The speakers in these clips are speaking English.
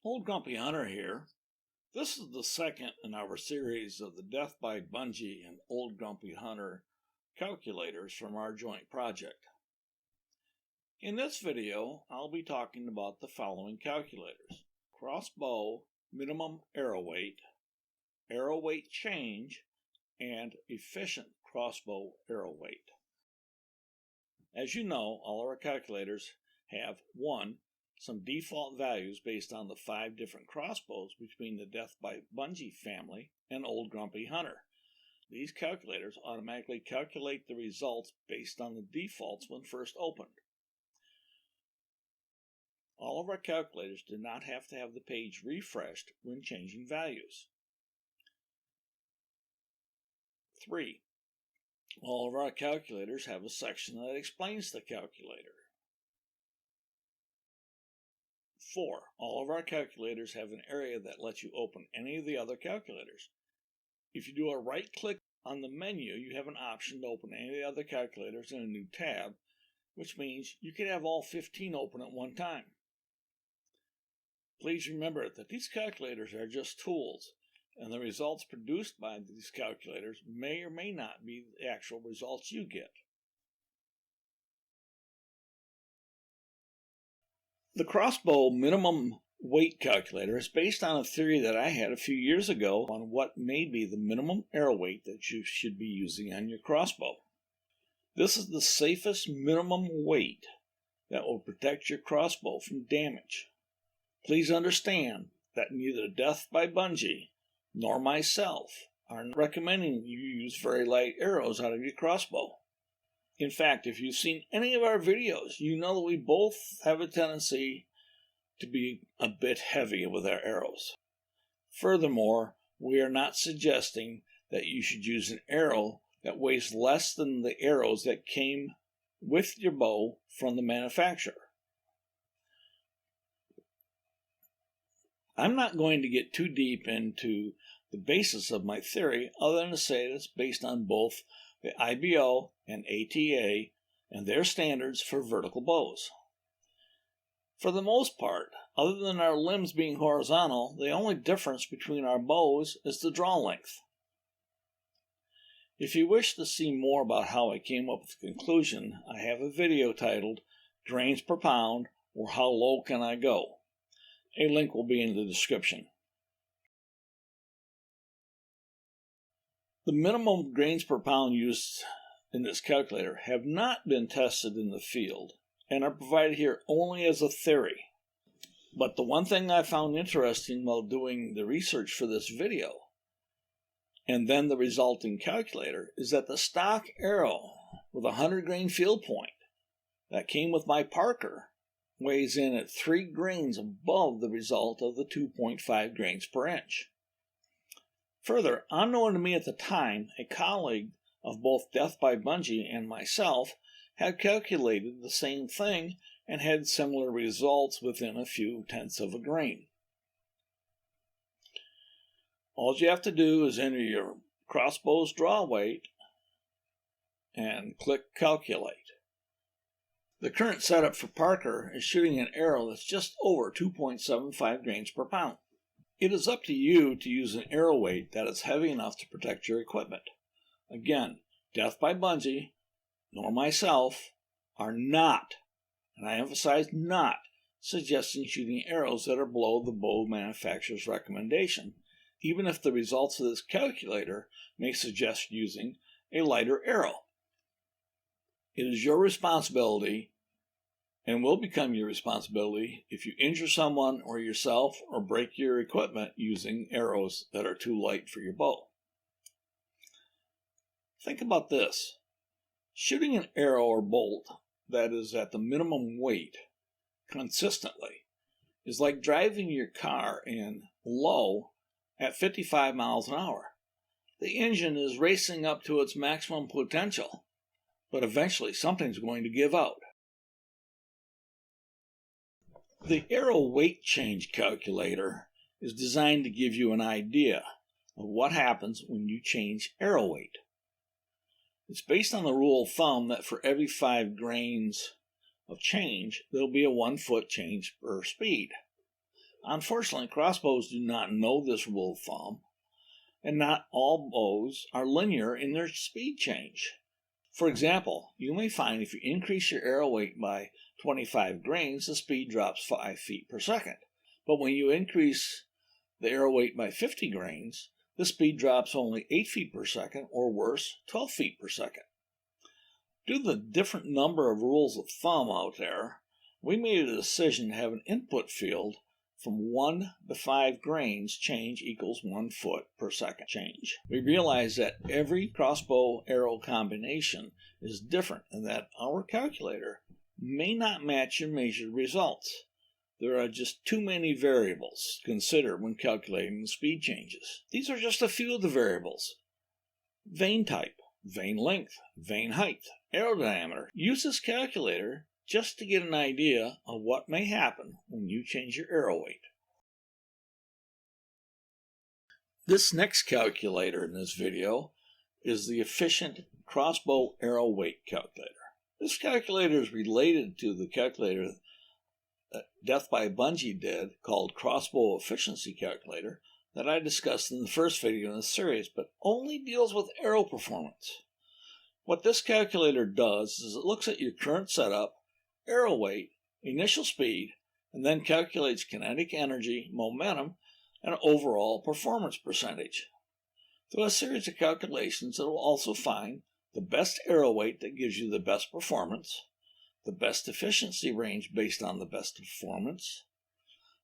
Old Grumpy Hunter here. This is the second in our series of the Death by Bunjie and Old Grumpy Hunter calculators from our joint project. In this video, I'll be talking about the following calculators: Crossbow minimum arrow weight change, and efficient crossbow arrow weight. As you know, all our calculators have some default values based on the 5 different crossbows between the Death by Bunjie family and Old Grumpy Hunter. These calculators automatically calculate the results based on the defaults when first opened. All of our calculators do not have to have the page refreshed when changing values. 3. All of our calculators have a section that explains the calculator. 4. All of our calculators have an area that lets you open any of the other calculators. If you do a right click on the menu, you have an option to open any of the other calculators in a new tab, which means you can have all 15 open at one time. Please remember that these calculators are just tools, and the results produced by these calculators may or may not be the actual results you get. The crossbow minimum weight calculator is based on a theory that I had a few years ago on what may be the minimum arrow weight that you should be using on your crossbow. This is the safest minimum weight that will protect your crossbow from damage. Please understand that neither Death by Bunjie nor myself are recommending you use very light arrows out of your crossbow. In fact, if you've seen any of our videos, you know that we both have a tendency to be a bit heavy with our arrows. Furthermore, we are not suggesting that you should use an arrow that weighs less than the arrows that came with your bow from the manufacturer. I'm not going to get too deep into the basis of my theory other than to say that it's based on both the IBO and ATA and their standards for vertical bows. For the most part, other than our limbs being horizontal, the only difference between our bows is the draw length. If you wish to see more about how I came up with the conclusion, I have a video titled Grains Per Pound or How Low Can I Go? A link will be in the description. The minimum grains per pound used in this calculator have not been tested in the field and are provided here only as a theory. But the one thing I found interesting while doing the research for this video and then the resulting calculator is that the stock arrow with a 100 grain field point that came with my Parker weighs in at 3 grains above the result of the 2.5 grains per inch. Further, unknown to me at the time, a colleague of both Death by Bunjie and myself had calculated the same thing and had similar results within a few tenths of a grain. All you have to do is enter your crossbow's draw weight and click Calculate. The current setup for Parker is shooting an arrow that's just over 2.75 grains per pound. It is up to you to use an arrow weight that is heavy enough to protect your equipment. Again, Death by Bunjie, nor myself, are not, and I emphasize not, suggesting shooting arrows that are below the bow manufacturer's recommendation, even if the results of this calculator may suggest using a lighter arrow. It is your responsibility and will become your responsibility if you injure someone or yourself or break your equipment using arrows that are too light for your bow. Think about this. Shooting an arrow or bolt that is at the minimum weight consistently is like driving your car in low at 55 miles an hour. The engine is racing up to its maximum potential, but eventually something's going to give out. The arrow weight change calculator is designed to give you an idea of what happens when you change arrow weight. It's based on the rule of thumb that for every 5 grains of change, there'll be a 1 foot change per speed. Unfortunately, crossbows do not know this rule of thumb, and not all bows are linear in their speed change. For example, you may find if you increase your arrow weight by 25 grains, the speed drops 5 feet per second. But when you increase the arrow weight by 50 grains, the speed drops only 8 feet per second, or worse, 12 feet per second. Due to the different number of rules of thumb out there, we made a decision to have an input field from 1 to 5 grains change equals 1 foot per second change. We realized that every crossbow arrow combination is different and that our calculator may not match your measured results. There are just too many variables to consider when calculating the speed changes. These are just a few of the variables. Vane type, vane length, vane height, arrow diameter. Use this calculator just to get an idea of what may happen when you change your arrow weight. This next calculator in this video is the efficient crossbow arrow weight calculator. This calculator is related to the calculator that Death by Bunjie did called Crossbow Efficiency Calculator that I discussed in the first video in this series, but only deals with arrow performance. What this calculator does is it looks at your current setup, arrow weight, initial speed, and then calculates kinetic energy, momentum, and overall performance percentage. Through a series of calculations, it will also find the best arrow weight that gives you the best performance, the best efficiency range based on the best performance,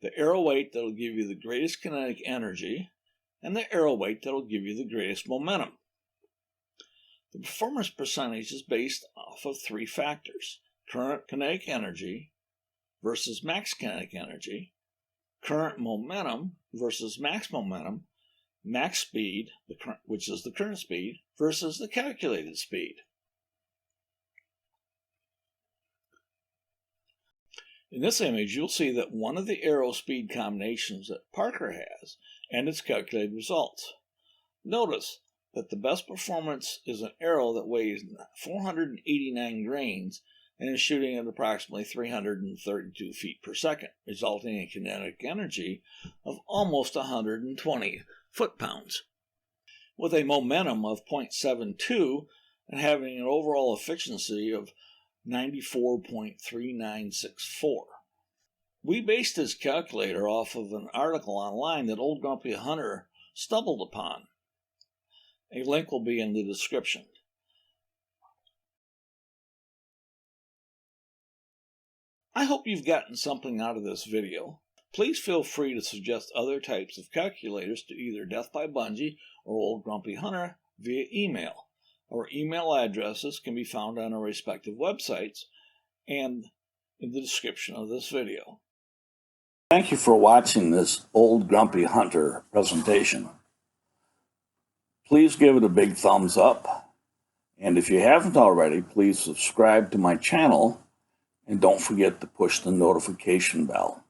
the arrow weight that will give you the greatest kinetic energy, and the arrow weight that will give you the greatest momentum. The performance percentage is based off of 3 factors: current kinetic energy versus max kinetic energy, current momentum versus max momentum, max speed, which is the current speed, versus the calculated speed. In this image, you'll see that one of the arrow speed combinations that Parker has and its calculated results. Notice that the best performance is an arrow that weighs 489 grains and is shooting at approximately 332 feet per second, resulting in kinetic energy of almost 120 foot-pounds. With a momentum of 0.72 and having an overall efficiency of 94.3964. We based this calculator off of an article online that OldGrumpyHunter stumbled upon. A link will be in the description. I hope you've gotten something out of this video. Please feel free to suggest other types of calculators to either Death by Bunjie or OldGrumpyHunter via email. Our email addresses can be found on our respective websites and in the description of this video. Thank you for watching this OldGrumpyHunter presentation. Please give it a big thumbs up, and if you haven't already, please subscribe to my channel and don't forget to push the notification bell.